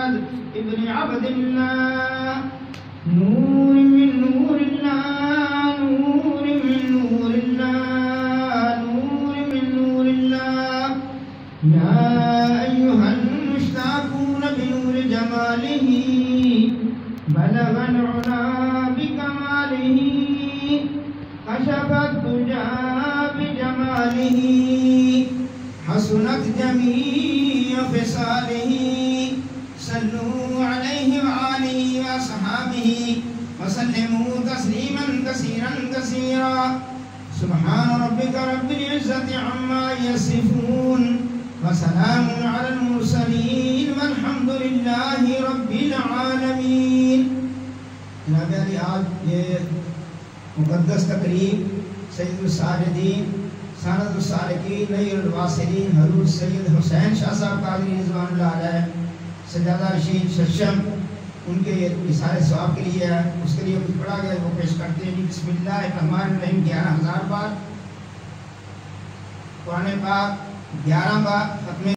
मुहम्मद इब्न अब्दिल्लाह नूर मिन नूरिल्लाह नूर मिन नूरिल्लाह नूर मिन नूरिल्लाह या अय्युहल मुश्ताक़ून बिनूर जमालिही बलगल उला बिकमालिही कशफत दुजा बिजमालिही हसनत जमीअ फ़िसालिही सल्लू अलैहि व आलिहि व अस्हाबिही व सल्लिमू तस्लीमन कसीरन कसीरा सुब्हान रब्बिका रब्बिल इज़्ज़ति अम्मा यसिफून व सलामुन अलल मुरसलीन वल्हम्दुलिल्लाहि रब्बिल आलमीन। जनाब अली, आज ये मुक़द्दस तकरीब सय्यदुस साजिदीन सनदुस सालिकीन नय्युल वासिलीन हज़रत सैयद हुसैन शाह साहब कादरी रिज़वानुल्लाह अलैह सजादा रशीद शशम उनके इशारे सवाब के लिए है, उसके लिए कुछ पढ़ा गया वो पेश करते हैं। बिस्मिल्लाहिर्रहमानिर्रहीम 11,000 बार कुरान पाक 11 बार खत्म